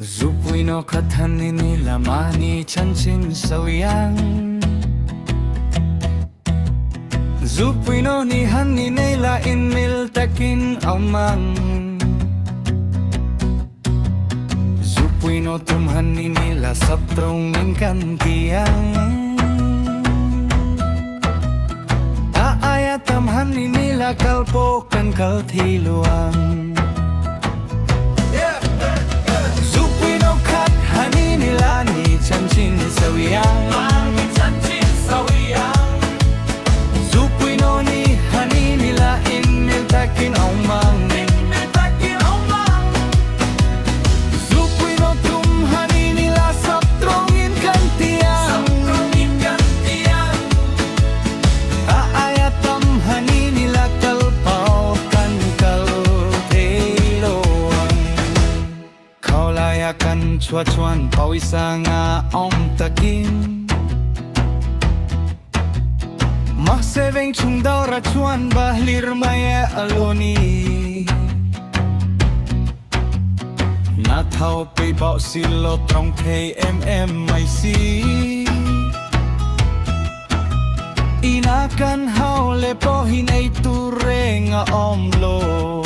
Zurui no katani nila mani chanchin sawyang Zurui no ni hani nila in mil takin amang Zurui no tumhani nila saprong ingkan tiang Aayatam hani nila kalpokan kaltiluang chanchin sawyang chanchin sawyang Zurui no ni hani nila in mil takin aumang Zurui no tum hani nila saprongin kantiang aayatam hani nila kalpaw kan kalteloang kaulayakan chuan pawisa nga om takin Mahseveng chung daw rachuan bahlir maya aloni Nathaw pe bao silo trong KMM may si Inakan haw lepo hinay ture nga omlo